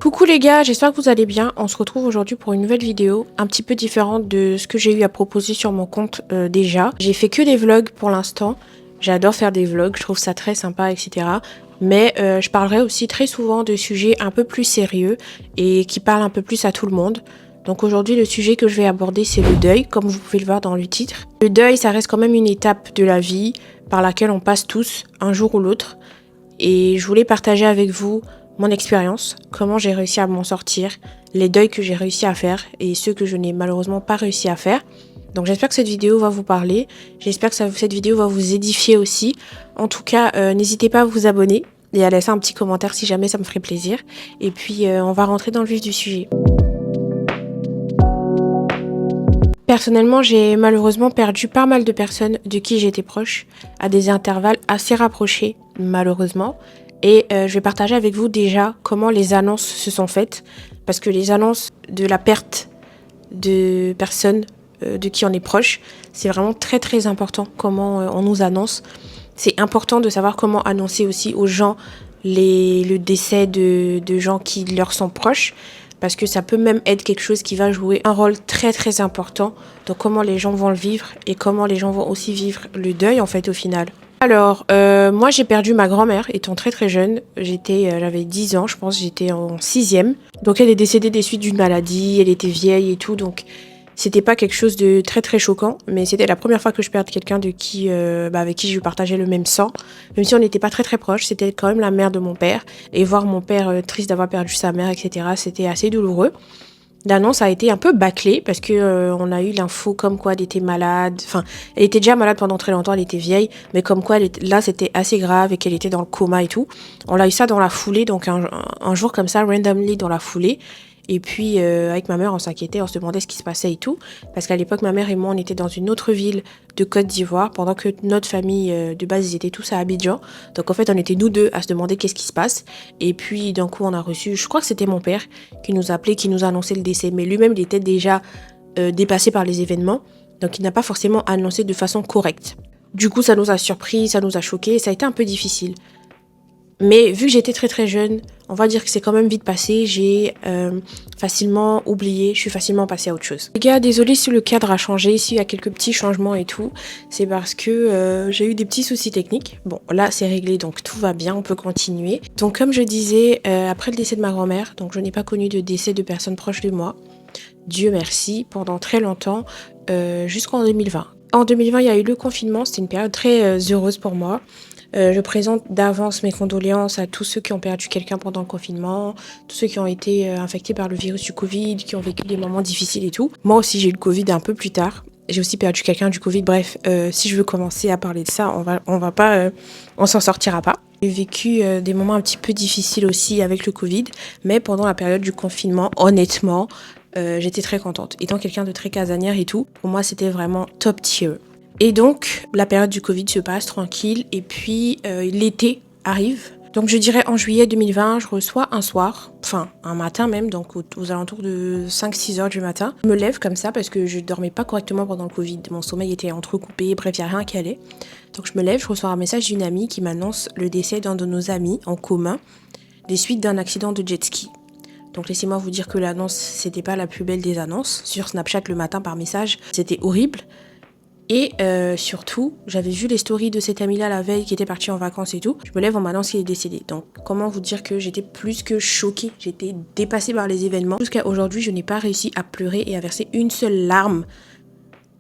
Coucou les gars, j'espère que vous allez bien. On se retrouve aujourd'hui pour une nouvelle vidéo un petit peu différente de ce que j'ai eu à proposer sur mon compte déjà. J'ai fait que des vlogs pour l'instant. J'adore faire des vlogs, je trouve ça très sympa, etc. Mais je parlerai aussi très souvent de sujets un peu plus sérieux et qui parlent un peu plus à tout le monde. Donc aujourd'hui, le sujet que je vais aborder, c'est le deuil, comme vous pouvez le voir dans le titre. Le deuil, ça reste quand même une étape de la vie par laquelle on passe tous, un jour ou l'autre. Et je voulais partager avec vous mon expérience, comment j'ai réussi à m'en sortir, les deuils que j'ai réussi à faire et ceux que je n'ai malheureusement pas réussi à faire. Donc j'espère que cette vidéo va vous parler, j'espère que cette vidéo va vous édifier aussi. En tout cas, n'hésitez pas à vous abonner et à laisser un petit commentaire si jamais ça me ferait plaisir. Et puis on va rentrer dans le vif du sujet. Personnellement, j'ai malheureusement perdu pas mal de personnes de qui j'étais proche à des intervalles assez rapprochés, malheureusement. Et je vais partager avec vous déjà comment les annonces se sont faites. Parce que les annonces de la perte de personnes de qui on est proche, c'est vraiment très très important comment on nous annonce. C'est important de savoir comment annoncer aussi aux gens le décès de gens qui leur sont proches. Parce que ça peut même être quelque chose qui va jouer un rôle très très important dans comment les gens vont le vivre et comment les gens vont aussi vivre le deuil en fait au final. Alors, moi j'ai perdu ma grand-mère étant très très jeune. J'avais 10 ans, je pense, j'étais en 6e. Donc elle est décédée des suites d'une maladie, elle était vieille et tout, donc c'était pas quelque chose de très très choquant. Mais c'était la première fois que je perdais quelqu'un avec qui je partageais le même sang. Même si on n'était pas très très proches, c'était quand même la mère de mon père. Et voir mon père triste d'avoir perdu sa mère, etc., c'était assez douloureux. L'annonce a été un peu bâclée parce que on a eu l'info comme quoi elle était malade. Enfin, elle était déjà malade pendant très longtemps, elle était vieille, mais comme quoi là c'était assez grave et qu'elle était dans le coma et tout. On l'a eu ça dans la foulée, donc un jour comme ça, randomly dans la foulée. Et puis avec ma mère, on s'inquiétait, on se demandait ce qui se passait et tout. Parce qu'à l'époque, ma mère et moi, on était dans une autre ville de Côte d'Ivoire, pendant que notre famille de base, ils étaient tous à Abidjan. Donc en fait, on était nous deux à se demander qu'est-ce qui se passe. Et puis d'un coup, on a reçu, je crois que c'était mon père qui nous appelait, qui nous annonçait le décès. Mais lui-même, il était déjà dépassé par les événements. Donc il n'a pas forcément annoncé de façon correcte. Du coup, ça nous a surpris, ça nous a choqués, ça a été un peu difficile. Mais vu que j'étais très très jeune, on va dire que c'est quand même vite passé. J'ai facilement oublié, je suis facilement passée à autre chose. Les gars, désolé si le cadre a changé, s'il y a quelques petits changements et tout. C'est parce que j'ai eu des petits soucis techniques. Bon, là c'est réglé, donc tout va bien, on peut continuer. Donc comme je disais, après le décès de ma grand-mère, donc je n'ai pas connu de décès de personnes proches de moi. Dieu merci, pendant très longtemps, jusqu'en 2020. En 2020, il y a eu le confinement, c'était une période très heureuse pour moi. Je présente d'avance mes condoléances à tous ceux qui ont perdu quelqu'un pendant le confinement, tous ceux qui ont été infectés par le virus du Covid, qui ont vécu des moments difficiles et tout. Moi aussi, j'ai eu le Covid un peu plus tard. J'ai aussi perdu quelqu'un du Covid. Bref, si je veux commencer à parler de ça, on s'en sortira pas. J'ai vécu des moments un petit peu difficiles aussi avec le Covid, mais pendant la période du confinement, honnêtement, j'étais très contente. Étant quelqu'un de très casanière et tout, pour moi, c'était vraiment top tier. Et donc, la période du Covid se passe tranquille et puis l'été arrive. Donc je dirais en juillet 2020, je reçois un soir, enfin un matin même, donc aux alentours de 5-6 heures du matin. Je me lève comme ça parce que je dormais pas correctement pendant le Covid. Mon sommeil était entrecoupé, bref, il n'y a rien qui allait. Donc je me lève, je reçois un message d'une amie qui m'annonce le décès d'un de nos amis en commun, des suites d'un accident de jet ski. Donc laissez-moi vous dire que l'annonce, c'était pas la plus belle des annonces. Sur Snapchat le matin par message, c'était horrible. Et surtout, j'avais vu les stories de cette amie-là la veille qui était partie en vacances et tout. Je me lève, on m'annonce qu'il est décédé. Donc comment vous dire que j'étais plus que choquée. J'étais dépassée par les événements. Jusqu'à aujourd'hui, je n'ai pas réussi à pleurer et à verser une seule larme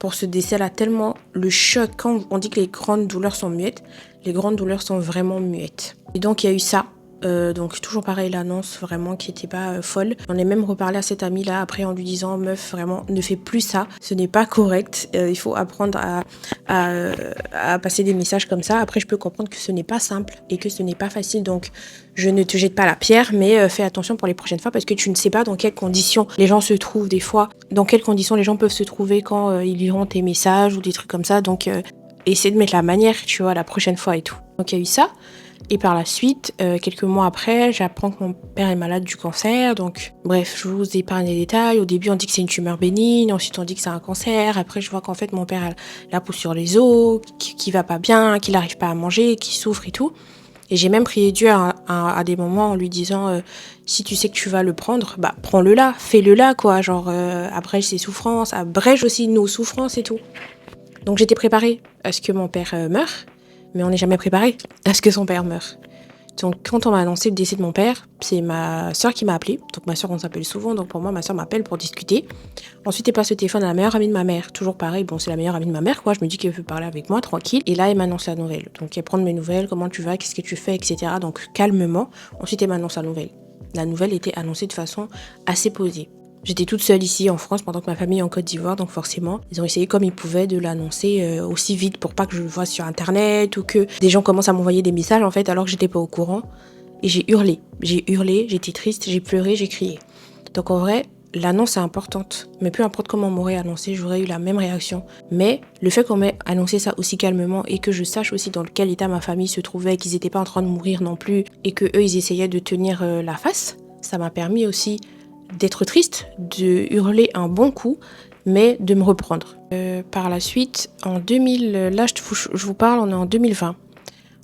pour ce décès-là. Tellement le choc, quand on dit que les grandes douleurs sont muettes, les grandes douleurs sont vraiment muettes. Et donc il y a eu ça. Donc toujours pareil, l'annonce vraiment qui était pas folle. On est même reparlé à cette amie là après en lui disant meuf vraiment ne fais plus ça, ce n'est pas correct, il faut apprendre à passer des messages comme ça. Après je peux comprendre que ce n'est pas simple et que ce n'est pas facile, donc je ne te jette pas la pierre, mais fais attention pour les prochaines fois parce que tu ne sais pas dans quelles conditions les gens se trouvent des fois, dans quelles conditions les gens peuvent se trouver quand ils liront tes messages ou des trucs comme ça. Donc essaie de mettre la manière, tu vois, la prochaine fois et tout. Donc il y a eu ça. Et par la suite, quelques mois après, j'apprends que mon père est malade du cancer. Donc, bref, je vous épargne les détails. Au début, on dit que c'est une tumeur bénigne. Ensuite, on dit que c'est un cancer. Après, je vois qu'en fait, mon père a la peau sur les os, qu'il va pas bien, qu'il n'arrive pas à manger, qu'il souffre et tout. Et j'ai même prié Dieu à des moments en lui disant si tu sais que tu vas le prendre, bah prends-le là, fais-le là quoi, genre abrège ses souffrances, abrège aussi nos souffrances et tout. Donc j'étais préparée à ce que mon père meure, mais on n'est jamais préparé à ce que son père meure. Donc quand on m'a annoncé le décès de mon père, c'est ma soeur qui m'a appelée. Donc ma soeur, on s'appelle souvent, donc pour moi ma soeur m'appelle pour discuter. Ensuite elle passe le téléphone à la meilleure amie de ma mère, toujours pareil, bon c'est la meilleure amie de ma mère quoi, je me dis qu'elle veut parler avec moi tranquille. Et là elle m'annonce la nouvelle, donc elle prend mes nouvelles, comment tu vas, qu'est-ce que tu fais, etc. Donc calmement, ensuite elle m'annonce la nouvelle. La nouvelle était annoncée de façon assez posée. J'étais toute seule ici en France pendant que ma famille est en Côte d'Ivoire, donc forcément, ils ont essayé comme ils pouvaient de l'annoncer aussi vite pour pas que je le voie sur internet ou que des gens commencent à m'envoyer des messages en fait alors que j'étais pas au courant. Et j'ai hurlé, j'étais triste, j'ai pleuré, j'ai crié. Donc en vrai, l'annonce est importante, mais peu importe comment on m'aurait annoncé, j'aurais eu la même réaction. Mais le fait qu'on m'ait annoncé ça aussi calmement et que je sache aussi dans quel état ma famille se trouvait, qu'ils n'étaient pas en train de mourir non plus et que eux ils essayaient de tenir la face, ça m'a permis aussi d'être triste, de hurler un bon coup, mais de me reprendre. Par la suite, en 2000, là je vous parle, on est en 2020.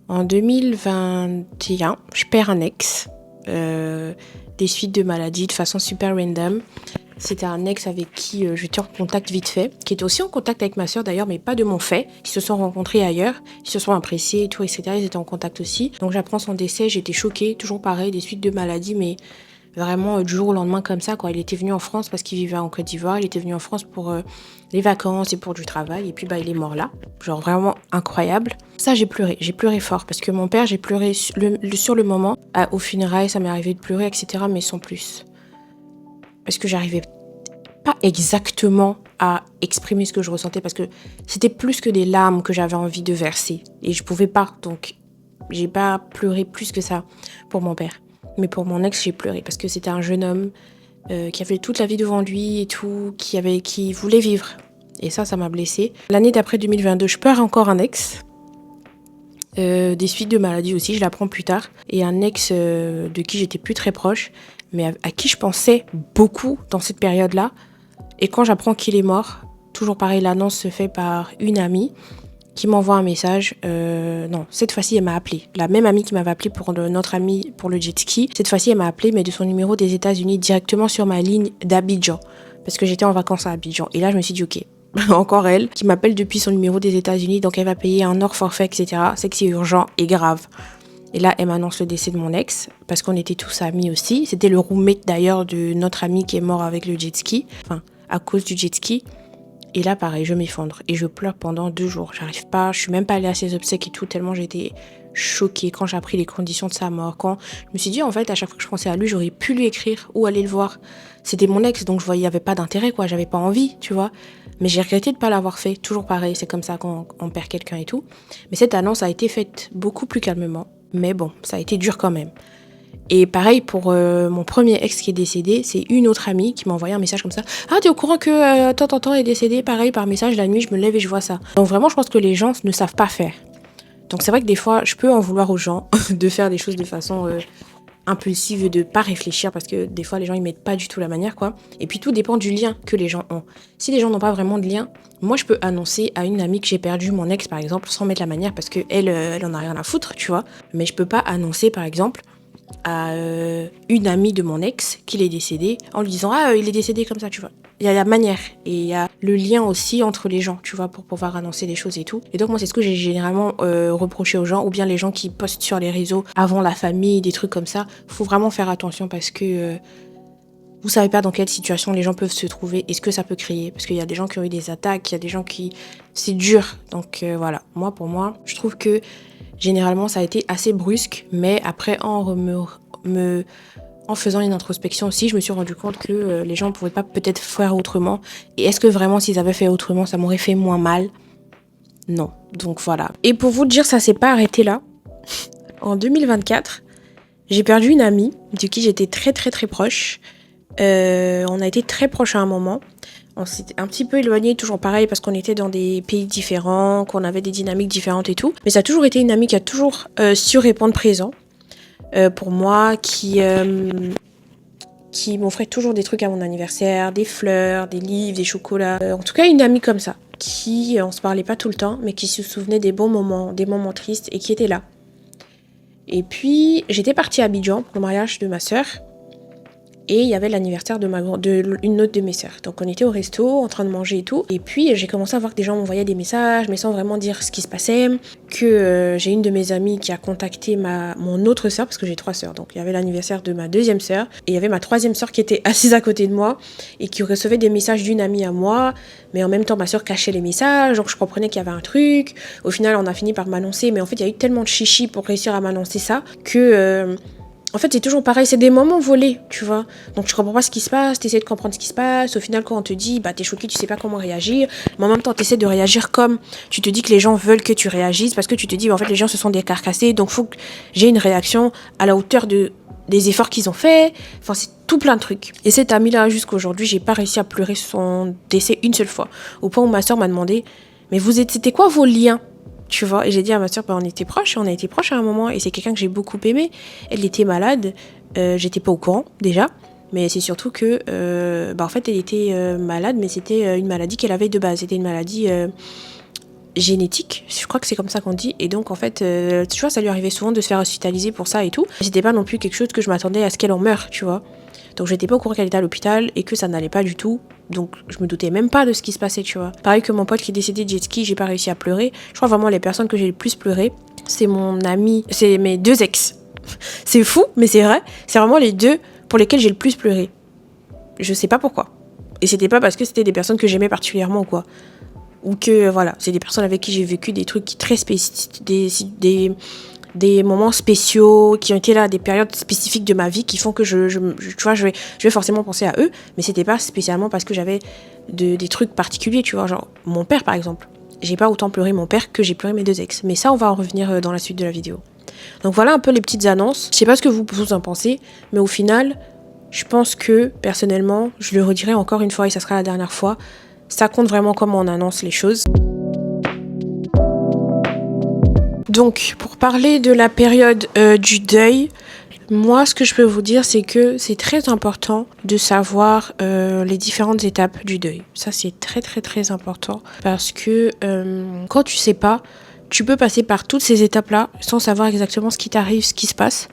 En 2021, je perds un ex, des suites de maladies de façon super random. C'était un ex avec qui j'étais en contact vite fait, qui était aussi en contact avec ma soeur d'ailleurs, mais pas de mon fait. Ils se sont rencontrés ailleurs, ils se sont appréciés et tout, etc. Ils étaient en contact aussi. Donc j'apprends son décès, j'étais choquée, toujours pareil, des suites de maladies, mais vraiment du jour au lendemain comme ça quoi. Il était venu en France parce qu'il vivait en Côte d'Ivoire, il était venu en France pour les vacances et pour du travail et puis bah il est mort là, genre vraiment incroyable. Ça j'ai pleuré fort parce que mon père, j'ai pleuré sur le moment, au funérailles ça m'est arrivé de pleurer etc, mais sans plus. Parce que j'arrivais pas exactement à exprimer ce que je ressentais parce que c'était plus que des larmes que j'avais envie de verser et je pouvais pas, donc j'ai pas pleuré plus que ça pour mon père. Mais pour mon ex, j'ai pleuré parce que c'était un jeune homme qui avait toute la vie devant lui et tout, qui voulait vivre. Et ça m'a blessée. L'année d'après 2022, je perds encore un ex. Des suites de maladies aussi, je l'apprends plus tard. Et un ex de qui j'étais plus très proche, mais à qui je pensais beaucoup dans cette période-là. Et quand j'apprends qu'il est mort, toujours pareil, l'annonce se fait par une amie qui m'envoie un message. Non, cette fois-ci, elle m'a appelé. La même amie qui m'avait appelé pour notre amie pour le jet ski. Cette fois-ci, elle m'a appelé, mais de son numéro des États-Unis directement sur ma ligne d'Abidjan. Parce que j'étais en vacances à Abidjan. Et là, je me suis dit, ok, encore elle, qui m'appelle depuis son numéro des États-Unis. Donc, elle va payer un hors forfait, etc. C'est que c'est urgent et grave. Et là, elle m'annonce le décès de mon ex. Parce qu'on était tous amis aussi. C'était le roommate d'ailleurs de notre ami qui est mort avec le jet ski. Enfin, à cause du jet ski. Et là, pareil, je m'effondre et je pleure pendant 2 jours. J'arrive pas, je suis même pas allée à ses obsèques et tout, tellement j'étais choquée quand j'ai appris les conditions de sa mort. Quand je me suis dit, en fait, à chaque fois que je pensais à lui, j'aurais pu lui écrire ou aller le voir. C'était mon ex, donc je voyais, il y avait pas d'intérêt, quoi. J'avais pas envie, tu vois. Mais j'ai regretté de pas l'avoir fait. Toujours pareil, c'est comme ça qu'on perd quelqu'un et tout. Mais cette annonce a été faite beaucoup plus calmement. Mais bon, ça a été dur quand même. Et pareil pour mon premier ex qui est décédé, c'est une autre amie qui m'a envoyé un message comme ça. Ah, t'es au courant que tant est décédé? Pareil par message, la nuit, je me lève et je vois ça. Donc vraiment, je pense que les gens ne savent pas faire. Donc c'est vrai que des fois, je peux en vouloir aux gens de faire des choses de façon impulsive et de pas réfléchir parce que des fois, les gens, ils mettent pas du tout la manière, quoi. Et puis tout dépend du lien que les gens ont. Si les gens n'ont pas vraiment de lien, moi, je peux annoncer à une amie que j'ai perdu mon ex, par exemple, sans mettre la manière parce que elle en a rien à foutre, tu vois. Mais je peux pas annoncer, par exemple, à une amie de mon ex qu'il est décédé en lui disant il est décédé comme ça, tu vois. Il y a la manière et il y a le lien aussi entre les gens, tu vois, pour pouvoir annoncer les choses et tout. Et donc moi c'est ce que j'ai généralement reproché aux gens, ou bien les gens qui postent sur les réseaux avant la famille, des trucs comme ça. Faut vraiment faire attention parce que vous savez pas dans quelle situation les gens peuvent se trouver et ce que ça peut créer. Parce qu'il y a des gens qui ont eu des attaques, il y a des gens qui... C'est dur. Donc voilà, pour moi, je trouve que généralement, ça a été assez brusque, mais après, en faisant une introspection aussi, je me suis rendu compte que les gens ne pouvaient pas peut-être faire autrement. Et est-ce que vraiment, s'ils avaient fait autrement, ça m'aurait fait moins mal? Non. Donc voilà. Et pour vous dire, ça s'est pas arrêté là. En 2024, j'ai perdu une amie de qui j'étais très très très proche. On a été très proches à un moment. On s'était un petit peu éloignés, toujours pareil, parce qu'on était dans des pays différents, qu'on avait des dynamiques différentes et tout. Mais ça a toujours été une amie qui a toujours su répondre présent pour moi, qui m'offrait toujours des trucs à mon anniversaire, des fleurs, des livres, des chocolats. En tout cas, une amie comme ça, qui, on se parlait pas tout le temps, mais qui se souvenait des bons moments, des moments tristes et qui était là. Et puis j'étais partie à Abidjan pour le mariage de ma sœur. Et il y avait l'anniversaire de une autre de mes sœurs. Donc on était au resto, en train de manger et tout. Et puis j'ai commencé à voir que des gens m'envoyaient des messages, mais sans vraiment dire ce qui se passait. Que j'ai une de mes amies qui a contacté mon autre sœur, parce que j'ai 3 sœurs. Donc il y avait l'anniversaire de ma deuxième sœur. Et il y avait ma troisième sœur qui était assise à côté de moi. Et qui recevait des messages d'une amie à moi. Mais en même temps, ma sœur cachait les messages. Donc je comprenais qu'il y avait un truc. Au final, on a fini par m'annoncer. Mais en fait, il y a eu tellement de chichi pour réussir à m'annoncer ça que... En fait, c'est toujours pareil, c'est des moments volés, tu vois. Donc, tu comprends pas ce qui se passe, t'essaies de comprendre ce qui se passe. Au final, quand on te dit, bah, t'es choqué, tu sais pas comment réagir. Mais en même temps, t'essaies de réagir comme tu te dis que les gens veulent que tu réagisses parce que tu te dis, bah, en fait, les gens se sont décarcassés. Donc, faut que j'ai une réaction à la hauteur des efforts qu'ils ont faits. Enfin, c'est tout plein de trucs. Et cette amie-là, jusqu'aujourd'hui, j'ai pas réussi à pleurer son décès une seule fois. Au point où ma soeur m'a demandé, mais c'était quoi vos liens? Tu vois, et j'ai dit à ma soeur, bah, on a été proches à un moment, et c'est quelqu'un que j'ai beaucoup aimé. Elle était malade, j'étais pas au courant déjà, mais c'est surtout que, en fait, elle était malade, mais c'était une maladie qu'elle avait de base, c'était une maladie génétique, je crois que c'est comme ça qu'on dit, et donc en fait, tu vois, ça lui arrivait souvent de se faire hospitaliser pour ça et tout. C'était pas non plus quelque chose que je m'attendais à ce qu'elle en meure, tu vois. Donc j'étais pas au courant qu'elle était à l'hôpital et que ça n'allait pas du tout. Donc je me doutais même pas de ce qui se passait, tu vois. Pareil que mon pote qui est décédé de jet ski, j'ai pas réussi à pleurer. Je crois vraiment les personnes que j'ai le plus pleuré, c'est mon ami, c'est mes 2 ex. C'est fou, mais c'est vrai. C'est vraiment les 2 pour lesquels j'ai le plus pleuré. Je sais pas pourquoi. Et c'était pas parce que c'était des personnes que j'aimais particulièrement ou quoi. Ou que voilà, c'est des personnes avec qui j'ai vécu des trucs très spécifiques, des moments spéciaux qui ont été là, des périodes spécifiques de ma vie qui font que tu vois, je vais forcément penser à eux, mais c'était pas spécialement parce que j'avais des trucs particuliers, tu vois, genre mon père par exemple. J'ai pas autant pleuré mon père que j'ai pleuré mes 2 ex, mais ça on va en revenir dans la suite de la vidéo. Donc voilà un peu les petites annonces. Je sais pas ce que vous en pensez, mais au final, je pense que personnellement, je le redirai encore une fois et ça sera la dernière fois, ça compte vraiment comment on annonce les choses. Donc, pour parler de la période du deuil, moi, ce que je peux vous dire, c'est que c'est très important de savoir les différentes étapes du deuil. Ça, c'est très, très, très important parce que quand tu sais pas, tu peux passer par toutes ces étapes-là sans savoir exactement ce qui t'arrive, ce qui se passe.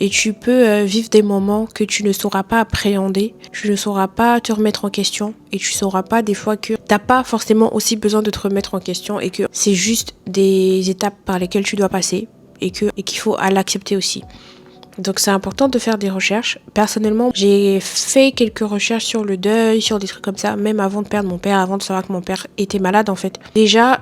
Et tu peux vivre des moments que tu ne sauras pas appréhender, tu ne sauras pas te remettre en question et tu sauras pas des fois que t'as pas forcément aussi besoin de te remettre en question et que c'est juste des étapes par lesquelles tu dois passer et qu'il faut l'accepter aussi. Donc c'est important de faire des recherches. Personnellement, j'ai fait quelques recherches sur le deuil, sur des trucs comme ça, même avant de perdre mon père, avant de savoir que mon père était malade en fait. Déjà,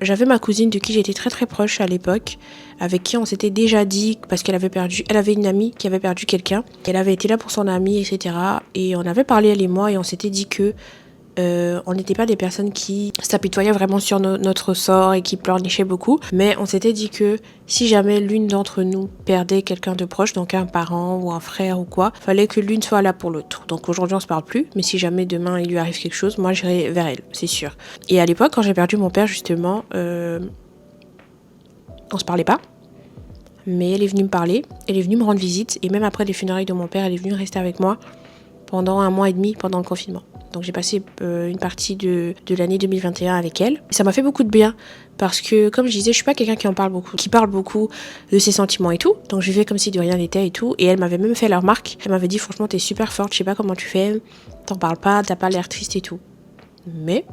j'avais ma cousine de qui j'étais très très proche à l'époque, avec qui on s'était déjà dit, parce elle avait une amie qui avait perdu quelqu'un, elle avait été là pour son amie, etc. Et on avait parlé elle et moi et on s'était dit que on n'était pas des personnes qui s'apitoyaient vraiment sur notre sort et qui pleurnichaient beaucoup, mais on s'était dit que si jamais l'une d'entre nous perdait quelqu'un de proche, donc un parent ou un frère ou quoi, fallait que l'une soit là pour l'autre. Donc aujourd'hui on se parle plus, mais si jamais demain il lui arrive quelque chose, moi j'irai vers elle, c'est sûr. Et à l'époque quand j'ai perdu mon père justement, on se parlait pas, mais elle est venue me parler, elle est venue me rendre visite et même après les funérailles de mon père, elle est venue rester avec moi pendant 1 mois et demi pendant le confinement. Donc j'ai passé une partie de l'année 2021 avec elle. Ça m'a fait beaucoup de bien parce que, comme je disais, je suis pas quelqu'un qui parle beaucoup de ses sentiments et tout. Donc je vivais comme si de rien n'était et tout. Et elle m'avait même fait la remarque. Elle m'avait dit, franchement, t'es super forte, je sais pas comment tu fais, t'en parles pas, t'as pas l'air triste et tout. Mais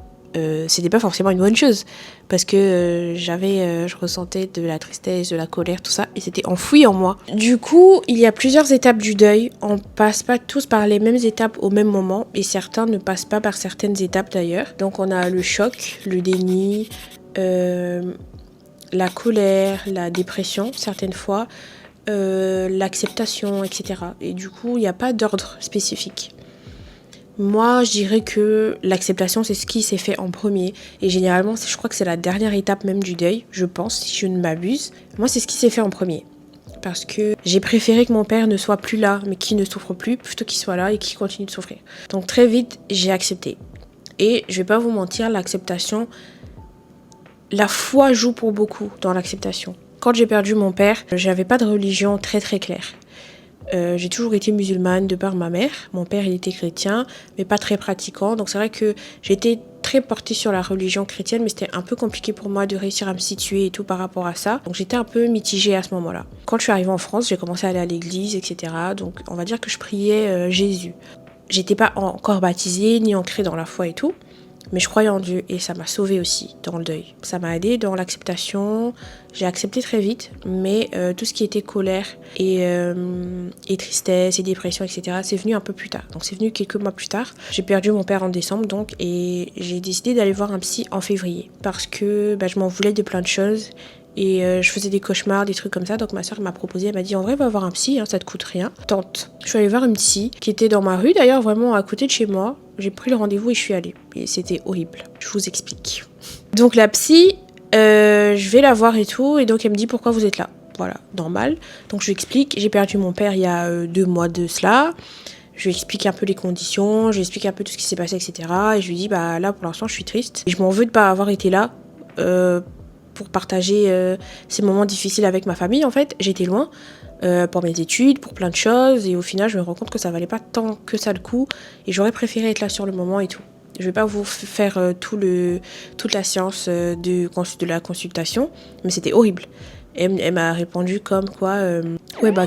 c'était pas forcément une bonne chose parce que je ressentais de la tristesse, de la colère, tout ça et c'était enfoui en moi. Du coup, il y a plusieurs étapes du deuil. On passe pas tous par les mêmes étapes au même moment et certains ne passent pas par certaines étapes d'ailleurs. Donc on a le choc, le déni, la colère, la dépression certaines fois, l'acceptation, etc. Et du coup, il n'y a pas d'ordre spécifique. Moi, je dirais que l'acceptation, c'est ce qui s'est fait en premier. Et généralement, je crois que c'est la dernière étape même du deuil, je pense, si je ne m'abuse. Moi, c'est ce qui s'est fait en premier. Parce que j'ai préféré que mon père ne soit plus là, mais qu'il ne souffre plus, plutôt qu'il soit là et qu'il continue de souffrir. Donc très vite, j'ai accepté. Et je vais pas vous mentir, l'acceptation, la foi joue pour beaucoup dans l'acceptation. Quand j'ai perdu mon père, j'avais pas de religion très très claire. J'ai toujours été musulmane de par ma mère. Mon père, il était chrétien, mais pas très pratiquant. Donc c'est vrai que j'étais très portée sur la religion chrétienne, mais c'était un peu compliqué pour moi de réussir à me situer et tout par rapport à ça. Donc j'étais un peu mitigée à ce moment-là. Quand je suis arrivée en France, j'ai commencé à aller à l'église, etc. Donc on va dire que je priais Jésus. J'étais pas encore baptisée, ni ancrée dans la foi et tout. Mais je croyais en Dieu et ça m'a sauvée aussi dans le deuil. Ça m'a aidée dans l'acceptation. J'ai accepté très vite, mais tout ce qui était colère et tristesse et dépression, etc., c'est venu un peu plus tard. Donc c'est venu quelques mois plus tard. J'ai perdu mon père en décembre donc et j'ai décidé d'aller voir un psy en février parce que je m'en voulais de plein de choses. Et je faisais des cauchemars, des trucs comme ça. Donc ma soeur m'a proposé, elle m'a dit en vrai va voir un psy, ça te coûte rien. Tente. Je suis allée voir une psy qui était dans ma rue d'ailleurs, vraiment à côté de chez moi. J'ai pris le rendez-vous et je suis allée. Et c'était horrible. Je vous explique. Donc la psy, je vais la voir et tout. Et donc elle me dit pourquoi vous êtes là. Voilà, normal. Donc je lui explique, j'ai perdu mon père il y a 2 mois de cela. Je lui explique un peu les conditions, je lui explique un peu tout ce qui s'est passé, etc. Et je lui dis là pour l'instant je suis triste. Et je m'en veux de pas avoir été là. Pour partager ces moments difficiles avec ma famille en fait. J'étais loin pour mes études, pour plein de choses et au final je me rends compte que ça valait pas tant que ça le coup et j'aurais préféré être là sur le moment et tout. Je vais pas vous faire toute la séance de la consultation, mais c'était horrible. Elle m'a répondu comme quoi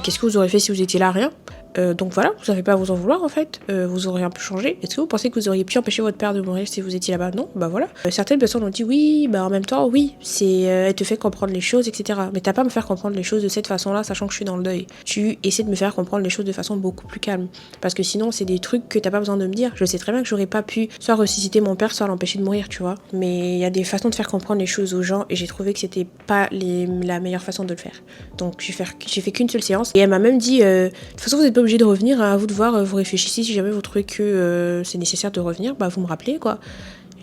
qu'est-ce que vous aurez fait si vous étiez là, rien. Donc voilà, vous n'avez pas à vous en vouloir en fait, vous aurez un peu changé. Est-ce que vous pensez que vous auriez pu empêcher votre père de mourir si vous étiez là-bas? Non, voilà. Certaines personnes ont dit oui, en même temps, oui, elle te fait comprendre les choses, etc. Mais t'as pas à me faire comprendre les choses de cette façon-là, sachant que je suis dans le deuil. Tu essaies de me faire comprendre les choses de façon beaucoup plus calme. Parce que sinon, c'est des trucs que t'as pas besoin de me dire. Je sais très bien que j'aurais pas pu soit ressusciter mon père, soit l'empêcher de mourir, tu vois. Mais il y a des façons de faire comprendre les choses aux gens et j'ai trouvé que c'était pas la meilleure façon de le faire. Donc j'ai fait qu'une seule séance et elle m'a même dit de toute façon vous êtes pas obligé de revenir, à vous de voir, vous réfléchissez, si jamais vous trouvez que c'est nécessaire de revenir, vous me rappelez quoi.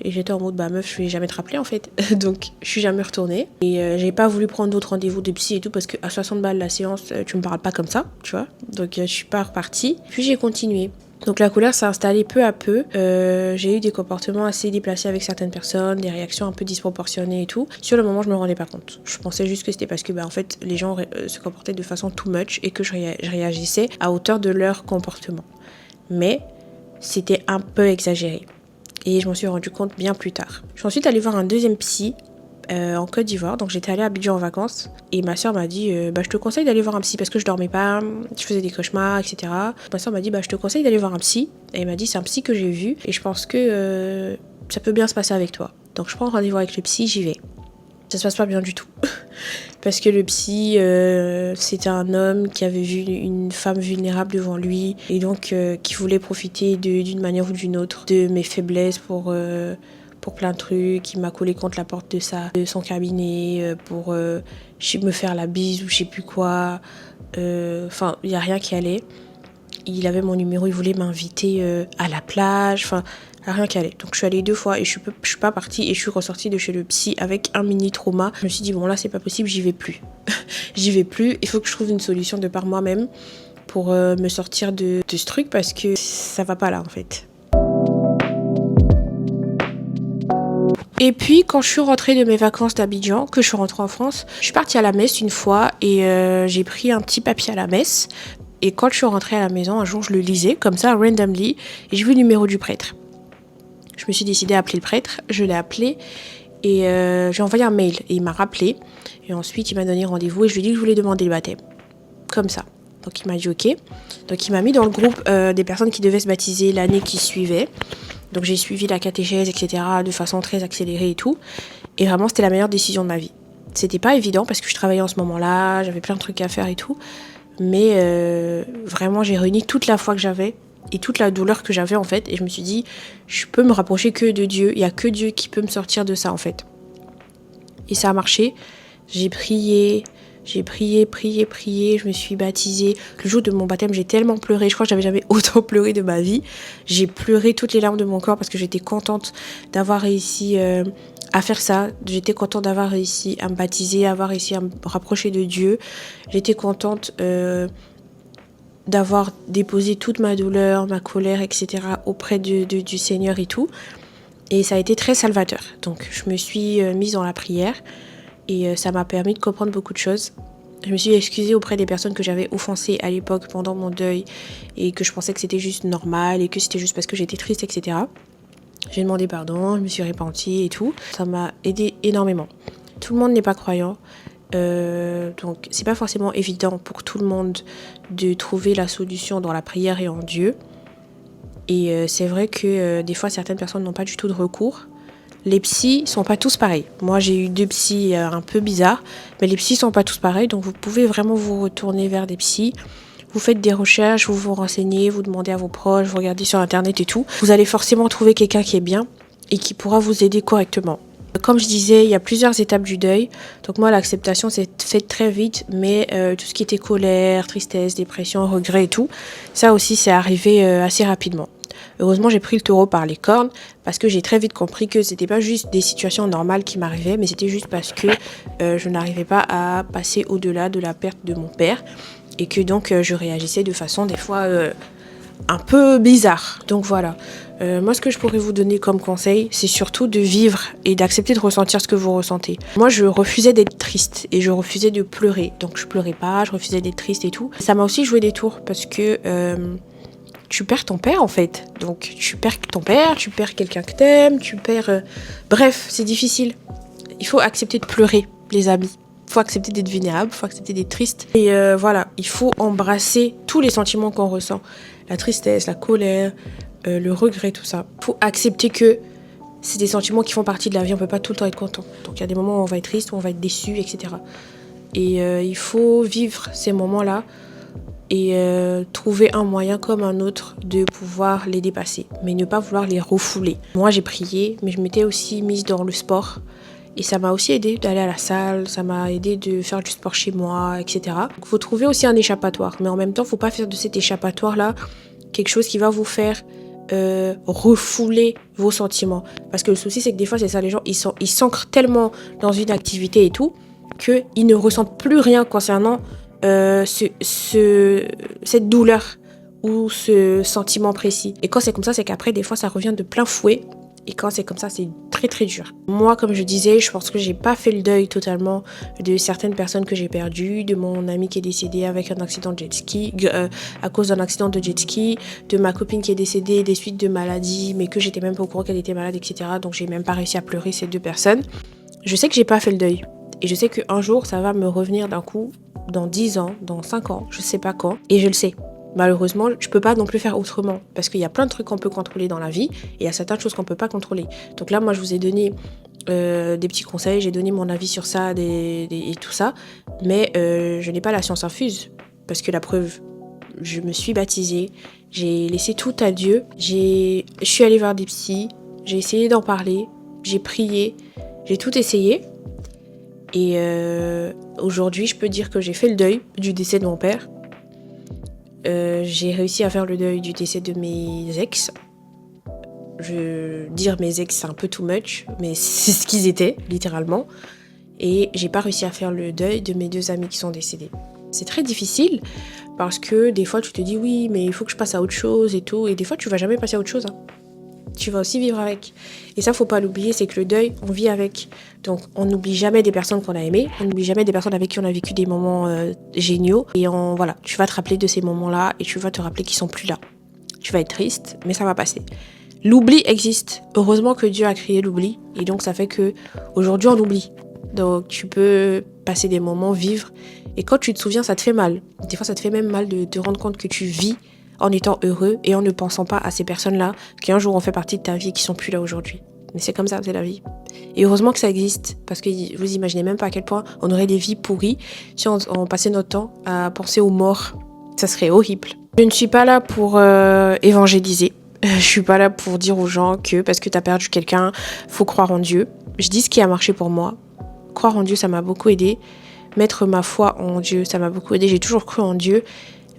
Et j'étais en mode meuf, je vais jamais te rappeler en fait. Donc je suis jamais retournée et j'ai pas voulu prendre d'autres rendez-vous de psy et tout parce que à 60 balles la séance, tu me parles pas comme ça, tu vois. Donc je suis pas repartie. Puis j'ai continué. Donc la colère s'est installée peu à peu. J'ai eu des comportements assez déplacés avec certaines personnes, des réactions un peu disproportionnées et tout. Sur le moment, je me rendais pas compte. Je pensais juste que c'était parce que en fait, les gens se comportaient de façon too much et que je réagissais à hauteur de leur comportement. Mais c'était un peu exagéré. Et je m'en suis rendu compte bien plus tard. Je suis ensuite allée voir un deuxième psy en Côte d'Ivoire. Donc j'étais allée à Abidjan en vacances et ma soeur m'a dit je te conseille d'aller voir un psy parce que je dormais pas, je faisais des cauchemars, etc. Ma soeur m'a dit je te conseille d'aller voir un psy et elle m'a dit c'est un psy que j'ai vu et je pense que ça peut bien se passer avec toi. Donc je prends rendez-vous avec le psy, j'y vais. Ça se passe pas bien du tout parce que le psy c'était un homme qui avait vu une femme vulnérable devant lui et donc qui voulait profiter d'une manière ou d'une autre de mes faiblesses pour plein de trucs. Il m'a collé contre la porte de son cabinet pour me faire la bise ou je sais plus quoi. Enfin, il n'y a rien qui allait. Il avait mon numéro, il voulait m'inviter à la plage. Enfin, rien qui allait. Donc je suis allée 2 fois et je suis pas partie et je suis ressortie de chez le psy avec un mini trauma. Je me suis dit là c'est pas possible, j'y vais plus. J'y vais plus, il faut que je trouve une solution de par moi-même pour me sortir de ce truc parce que ça va pas là en fait. Et puis quand je suis rentrée de mes vacances d'Abidjan, que je suis rentrée en France, je suis partie à la messe une fois et j'ai pris un petit papier à la messe. Et quand je suis rentrée à la maison, un jour je le lisais comme ça, randomly, et j'ai vu le numéro du prêtre. Je me suis décidée à appeler le prêtre, je l'ai appelé et j'ai envoyé un mail et il m'a rappelé. Et ensuite il m'a donné rendez-vous et je lui ai dit que je voulais demander le baptême. Comme ça. Donc il m'a dit ok. Donc il m'a mis dans le groupe des personnes qui devaient se baptiser l'année qui suivait. Donc j'ai suivi la catéchèse, etc. de façon très accélérée et tout. Et vraiment c'était la meilleure décision de ma vie. C'était pas évident parce que je travaillais en ce moment-là, j'avais plein de trucs à faire et tout. Mais vraiment j'ai réuni toute la foi que j'avais et toute la douleur que j'avais en fait. Et je me suis dit, je peux me rapprocher que de Dieu. Il n'y a que Dieu qui peut me sortir de ça en fait. Et ça a marché. J'ai prié. Je me suis baptisée. Le jour de mon baptême, j'ai tellement pleuré. Je crois que j'avais jamais autant pleuré de ma vie. J'ai pleuré toutes les larmes de mon corps parce que j'étais contente d'avoir réussi à faire ça. J'étais contente d'avoir réussi à me baptiser, avoir réussi à me rapprocher de Dieu. J'étais contente d'avoir déposé toute ma douleur, ma colère, etc. auprès du Seigneur et tout. Et ça a été très salvateur. Donc je me suis mise dans la prière et ça m'a permis de comprendre beaucoup de choses. Je me suis excusée auprès des personnes que j'avais offensées à l'époque pendant mon deuil et que je pensais que c'était juste normal et que c'était juste parce que j'étais triste, etc. J'ai demandé pardon, je me suis repentie et tout. Ça m'a aidé énormément. Tout le monde n'est pas croyant. Donc c'est pas forcément évident pour tout le monde de trouver la solution dans la prière et en Dieu. Et c'est vrai que des fois certaines personnes n'ont pas du tout de recours. Les psys sont pas tous pareils. Moi j'ai eu 2 psys un peu bizarres, mais les psys sont pas tous pareils, donc vous pouvez vraiment vous retourner vers des psys. Vous faites des recherches, vous vous renseignez, vous demandez à vos proches, vous regardez sur internet et tout. Vous allez forcément trouver quelqu'un qui est bien et qui pourra vous aider correctement. Comme je disais, il y a plusieurs étapes du deuil. Donc moi, l'acceptation s'est faite très vite, mais tout ce qui était colère, tristesse, dépression, regret et tout, ça aussi, c'est arrivé assez rapidement. Heureusement, j'ai pris le taureau par les cornes parce que j'ai très vite compris que c'était pas juste des situations normales qui m'arrivaient, mais c'était juste parce que je n'arrivais pas à passer au-delà de la perte de mon père et que donc je réagissais de façon des fois un peu bizarre. Donc voilà. Moi, ce que je pourrais vous donner comme conseil, c'est surtout de vivre et d'accepter de ressentir ce que vous ressentez. Moi, je refusais d'être triste et je refusais de pleurer. Donc, je pleurais pas, je refusais d'être triste et tout. Ça m'a aussi joué des tours parce que tu perds ton père, en fait. Donc, tu perds ton père, tu perds quelqu'un que t'aimes, tu perds... Bref, c'est difficile. Il faut accepter de pleurer, les amis. Il faut accepter d'être vulnérable, il faut accepter d'être triste. Et voilà, il faut embrasser tous les sentiments qu'on ressent. La tristesse, la colère, le regret, tout ça. Il faut accepter que c'est des sentiments qui font partie de la vie. On ne peut pas tout le temps être content. Donc il y a des moments où on va être triste, où on va être déçu, etc. Et il faut vivre ces moments-là et trouver un moyen comme un autre de pouvoir les dépasser. Mais ne pas vouloir les refouler. Moi, j'ai prié, mais je m'étais aussi mise dans le sport. Et ça m'a aussi aidé d'aller à la salle, ça m'a aidé de faire du sport chez moi, etc. Il faut trouver aussi un échappatoire. Mais en même temps, il ne faut pas faire de cet échappatoire-là quelque chose qui va vous faire refouler vos sentiments. Parce que le souci, c'est que des fois, c'est ça, les gens, ils s'ancrent tellement dans une activité et tout, qu'ils ne ressentent plus rien concernant cette douleur ou ce sentiment précis. Et quand c'est comme ça, c'est qu'après, des fois, ça revient de plein fouet. Et quand c'est comme ça, c'est très très dur. Moi, comme je disais, je pense que j'ai pas fait le deuil totalement de certaines personnes que j'ai perdues, de mon ami qui est décédé avec un accident de jet ski, à cause d'un accident de jet ski, de ma copine qui est décédée des suites de maladies, mais que j'étais même pas au courant qu'elle était malade, etc. Donc j'ai même pas réussi à pleurer ces 2 personnes. Je sais que j'ai pas fait le deuil. Et je sais qu'un jour, ça va me revenir d'un coup, dans 10 ans, dans 5 ans, je sais pas quand. Et je le sais. Malheureusement, je peux pas non plus faire autrement parce qu'il y a plein de trucs qu'on peut contrôler dans la vie et il y a certaines choses qu'on peut pas contrôler. Donc là, moi, je vous ai donné des petits conseils, j'ai donné mon avis sur ça et tout ça, mais je n'ai pas la science infuse parce que la preuve, je me suis baptisée, j'ai laissé tout à Dieu, je suis allée voir des psys, j'ai essayé d'en parler, j'ai prié, j'ai tout essayé et aujourd'hui, je peux dire que j'ai fait le deuil du décès de mon père. J'ai réussi à faire le deuil du décès de mes ex. Dire mes ex, c'est un peu too much, mais c'est ce qu'ils étaient, littéralement. Et j'ai pas réussi à faire le deuil de mes 2 amis qui sont décédés. C'est très difficile parce que des fois tu te dis oui, mais il faut que je passe à autre chose et tout. Et des fois tu vas jamais passer à autre chose. Tu vas aussi vivre avec. Et ça, faut pas l'oublier, c'est que le deuil, on vit avec. Donc, on n'oublie jamais des personnes qu'on a aimées, on n'oublie jamais des personnes avec qui on a vécu des moments géniaux. Et voilà, tu vas te rappeler de ces moments-là et tu vas te rappeler qu'ils sont plus là. Tu vas être triste, mais ça va passer. L'oubli existe. Heureusement que Dieu a créé l'oubli. Et donc, ça fait que aujourd'hui on oublie. Donc, tu peux passer des moments, vivre. Et quand tu te souviens, ça te fait mal. Des fois, ça te fait même mal de te rendre compte que tu vis en étant heureux et en ne pensant pas à ces personnes-là qui un jour ont fait partie de ta vie et qui sont plus là aujourd'hui. Mais c'est comme ça, c'est la vie. Et heureusement que ça existe, parce que vous imaginez même pas à quel point on aurait des vies pourries si on passait notre temps à penser aux morts. Ça serait horrible. Je ne suis pas là pour évangéliser. Je suis pas là pour dire aux gens que parce que t'as perdu quelqu'un, faut croire en Dieu. Je dis ce qui a marché pour moi. Croire en Dieu, ça m'a beaucoup aidé. Mettre ma foi en Dieu, ça m'a beaucoup aidé. J'ai toujours cru en Dieu.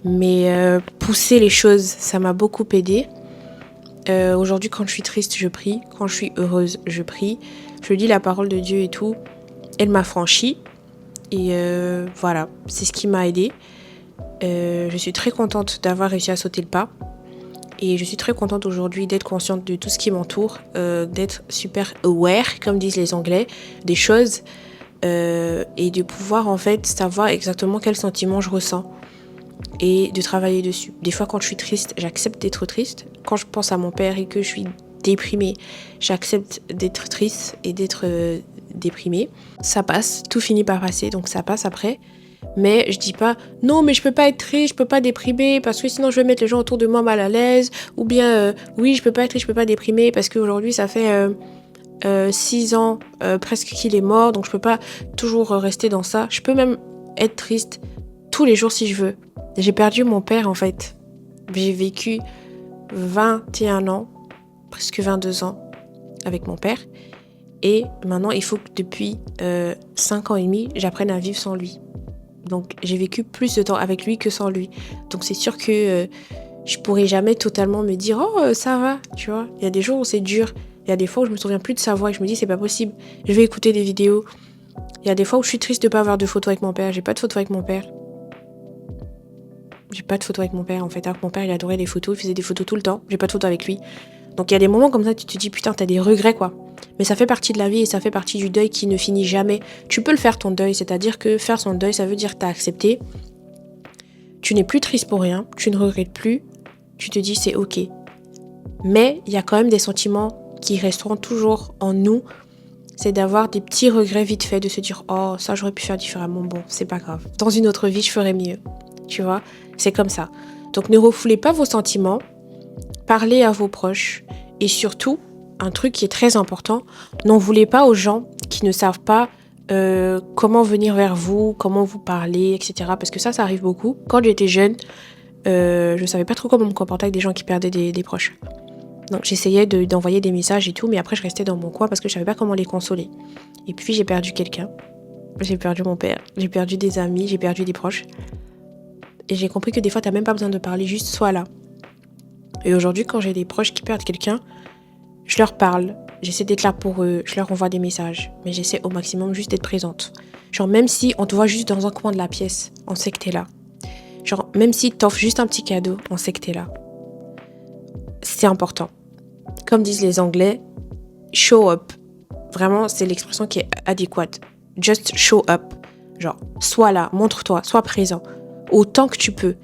Mais pousser les choses, ça m'a beaucoup aidé. Aujourd'hui, quand je suis triste, je prie. Quand je suis heureuse, je prie. Je lis la parole de Dieu et tout. Elle m'a franchie. Et voilà, c'est ce qui m'a aidée. Je suis très contente d'avoir réussi à sauter le pas. Et je suis très contente aujourd'hui d'être consciente de tout ce qui m'entoure. D'être super aware, comme disent les Anglais, des choses. Et de pouvoir en fait savoir exactement quel sentiment je ressens. Et de travailler dessus. Des fois, quand je suis triste, j'accepte d'être triste. Quand je pense à mon père et que je suis déprimée. J'accepte d'être triste et d'être déprimée. Ça passe, tout finit par passer, donc ça passe après. Mais je dis pas non, mais je peux pas être triste, je peux pas déprimer parce que sinon je vais mettre les gens autour de moi mal à l'aise. Ou bien oui, je peux pas être triste, je peux pas déprimer parce qu'aujourd'hui ça fait 6 ans presque qu'il est mort, donc je peux pas toujours rester dans ça. Je peux même être triste tous les jours si je veux. J'ai perdu mon père en fait. J'ai vécu 21 ans, presque 22 ans avec mon père. Et maintenant, il faut que depuis 5 ans et demi, j'apprenne à vivre sans lui. Donc, j'ai vécu plus de temps avec lui que sans lui. Donc, c'est sûr que je pourrais jamais totalement me dire « Oh, ça va », tu vois. Il y a des jours où c'est dur. Il y a des fois où je me souviens plus de sa voix et je me dis « C'est pas possible, je vais écouter des vidéos ». Il y a des fois où je suis triste de pas avoir de photos avec mon père. J'ai pas de photos avec mon père. J'ai pas de photos avec mon père, en fait. Alors que mon père, il adorait les photos, il faisait des photos tout le temps. J'ai pas de photos avec lui. Donc, il y a des moments comme ça, tu te dis « Putain, t'as des regrets, quoi ». Mais ça fait partie de la vie et ça fait partie du deuil qui ne finit jamais. Tu peux le faire ton deuil, c'est-à-dire que faire son deuil, ça veut dire que tu as accepté. Tu n'es plus triste pour rien, tu ne regrettes plus, tu te dis c'est ok. Mais il y a quand même des sentiments qui resteront toujours en nous. C'est d'avoir des petits regrets vite fait, de se dire oh ça j'aurais pu faire différemment, bon c'est pas grave. Dans une autre vie je ferais mieux, tu vois, c'est comme ça. Donc ne refoulez pas vos sentiments, parlez à vos proches et surtout, un truc qui est très important, n'en voulez pas aux gens qui ne savent pas comment venir vers vous, comment vous parler, etc. Parce que ça arrive beaucoup. Quand j'étais jeune, je savais pas trop comment me comporter avec des gens qui perdaient des proches. Donc j'essayais d'envoyer des messages et tout, mais après je restais dans mon coin parce que je savais pas comment les consoler. Et puis j'ai perdu quelqu'un. J'ai perdu mon père, j'ai perdu des amis, j'ai perdu des proches. Et j'ai compris que des fois t'as même pas besoin de parler, juste sois là. Et aujourd'hui quand j'ai des proches qui perdent quelqu'un, je leur parle, j'essaie d'être là pour eux, je leur envoie des messages, mais j'essaie au maximum juste d'être présente. Genre même si on te voit juste dans un coin de la pièce, on sait que t'es là. Genre même si t'offres juste un petit cadeau, on sait que t'es là. C'est important. Comme disent les Anglais, show up. Vraiment, c'est l'expression qui est adéquate. Just show up. Genre, sois là, montre-toi, sois présent. Autant que tu peux.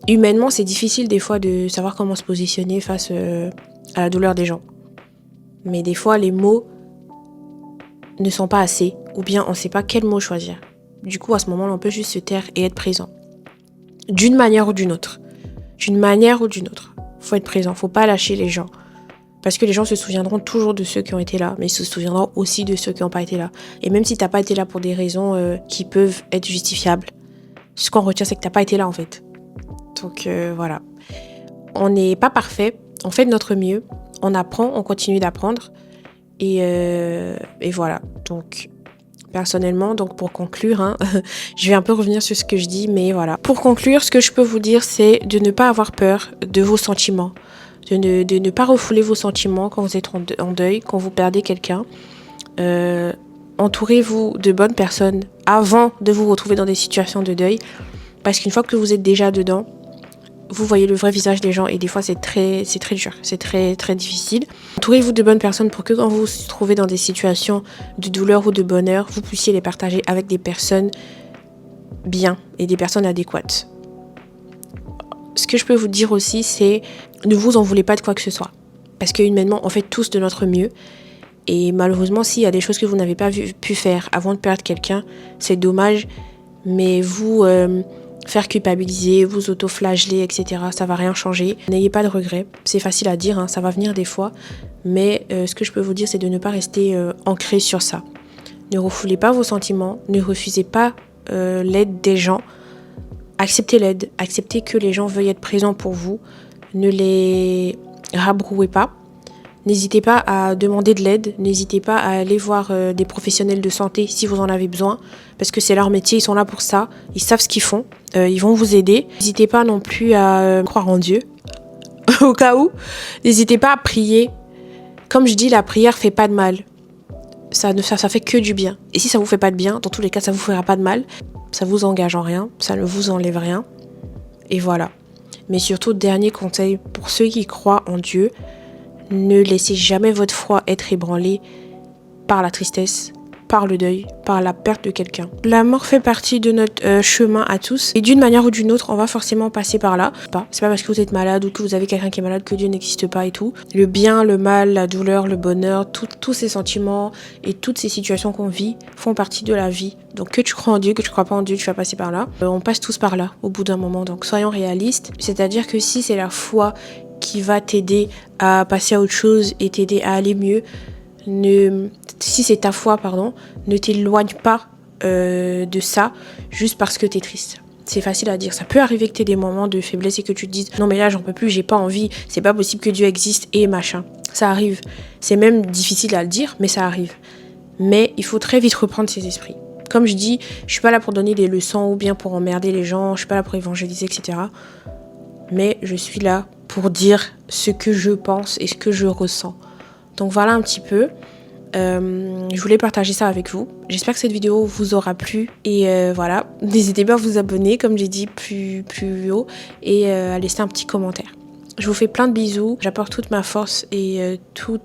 Humainement, c'est difficile des fois de savoir comment se positionner face à la douleur des gens. Mais des fois, les mots ne sont pas assez. Ou bien, on ne sait pas quel mot choisir. Du coup, à ce moment-là, on peut juste se taire et être présent. D'une manière ou d'une autre. D'une manière ou d'une autre. Faut être présent, faut pas lâcher les gens. Parce que les gens se souviendront toujours de ceux qui ont été là, mais ils se souviendront aussi de ceux qui n'ont pas été là. Et même si t'as pas été là pour des raisons qui peuvent être justifiables, ce qu'on retient, c'est que t'as pas été là en fait. Donc voilà. On n'est pas parfait, on fait de notre mieux, on apprend, on continue d'apprendre. Et voilà. Donc personnellement, donc pour conclure, je vais un peu revenir sur ce que je dis, mais voilà. Pour conclure, ce que je peux vous dire, c'est de ne pas avoir peur de vos sentiments. De ne pas refouler vos sentiments quand vous êtes en deuil, quand vous perdez quelqu'un. Entourez-vous de bonnes personnes avant de vous retrouver dans des situations de deuil. Parce qu'une fois que vous êtes déjà dedans, vous voyez le vrai visage des gens et des fois c'est très dur, c'est très très difficile. Entourez-vous de bonnes personnes pour que quand vous vous trouvez dans des situations de douleur ou de bonheur, vous puissiez les partager avec des personnes bien et des personnes adéquates. Ce que je peux vous dire aussi, c'est ne vous en voulez pas de quoi que ce soit. Parce que humainement, on fait tous de notre mieux. Et malheureusement, s'il y a des choses que vous n'avez pas pu faire avant de perdre quelqu'un, c'est dommage. Mais vous faire culpabiliser, vous auto-flageller, etc., ça va rien changer. N'ayez pas de regrets. C'est facile à dire, ça va venir des fois. Mais ce que je peux vous dire, c'est de ne pas rester ancré sur ça. Ne refoulez pas vos sentiments. Ne refusez pas l'aide des gens. Acceptez l'aide, acceptez que les gens veuillent être présents pour vous, ne les rabrouez pas, n'hésitez pas à demander de l'aide, n'hésitez pas à aller voir des professionnels de santé si vous en avez besoin, parce que c'est leur métier, ils sont là pour ça, ils savent ce qu'ils font, ils vont vous aider. N'hésitez pas non plus à croire en Dieu, au cas où, n'hésitez pas à prier. Comme je dis, la prière fait pas de mal, ça fait que du bien. Et si ça vous fait pas de bien, dans tous les cas, ça vous fera pas de mal. Ça vous engage en rien, ça ne vous enlève rien. Et voilà. Mais surtout, dernier conseil, pour ceux qui croient en Dieu, ne laissez jamais votre foi être ébranlée par la tristesse, par le deuil, par la perte de quelqu'un. La mort fait partie de notre chemin à tous et d'une manière ou d'une autre, on va forcément passer par là. C'est pas parce que vous êtes malade ou que vous avez quelqu'un qui est malade que Dieu n'existe pas et tout. Le bien, le mal, la douleur, le bonheur, tous ces sentiments et toutes ces situations qu'on vit font partie de la vie. Donc que tu crois en Dieu, que tu crois pas en Dieu, tu vas passer par là. On passe tous par là au bout d'un moment. Donc soyons réalistes. C'est-à-dire que si c'est la foi qui va t'aider à passer à autre chose et t'aider à aller mieux, si c'est ta foi, ne t'éloigne pas de ça juste parce que t'es triste. C'est facile à dire. Ça peut arriver que t'aies des moments de faiblesse et que tu te dises non mais là j'en peux plus, j'ai pas envie, c'est pas possible que Dieu existe et machin. Ça arrive. C'est même difficile à le dire, mais ça arrive. Mais il faut très vite reprendre ses esprits. Comme je dis, je suis pas là pour donner des leçons ou bien pour emmerder les gens, je suis pas là pour évangéliser, etc. Mais je suis là pour dire ce que je pense et ce que je ressens. Donc voilà un petit peu. Je voulais partager ça avec vous. J'espère que cette vidéo vous aura plu. Et voilà, n'hésitez pas à vous abonner, comme j'ai dit plus haut, et à laisser un petit commentaire. Je vous fais plein de bisous. J'apporte toute ma force et tout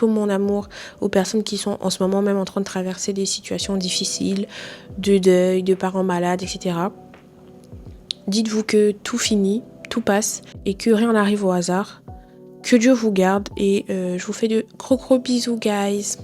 mon amour aux personnes qui sont en ce moment même en train de traverser des situations difficiles, de deuil, de parents malades, etc. Dites-vous que tout finit, tout passe et que rien n'arrive au hasard. Que Dieu vous garde et je vous fais de gros bisous, guys.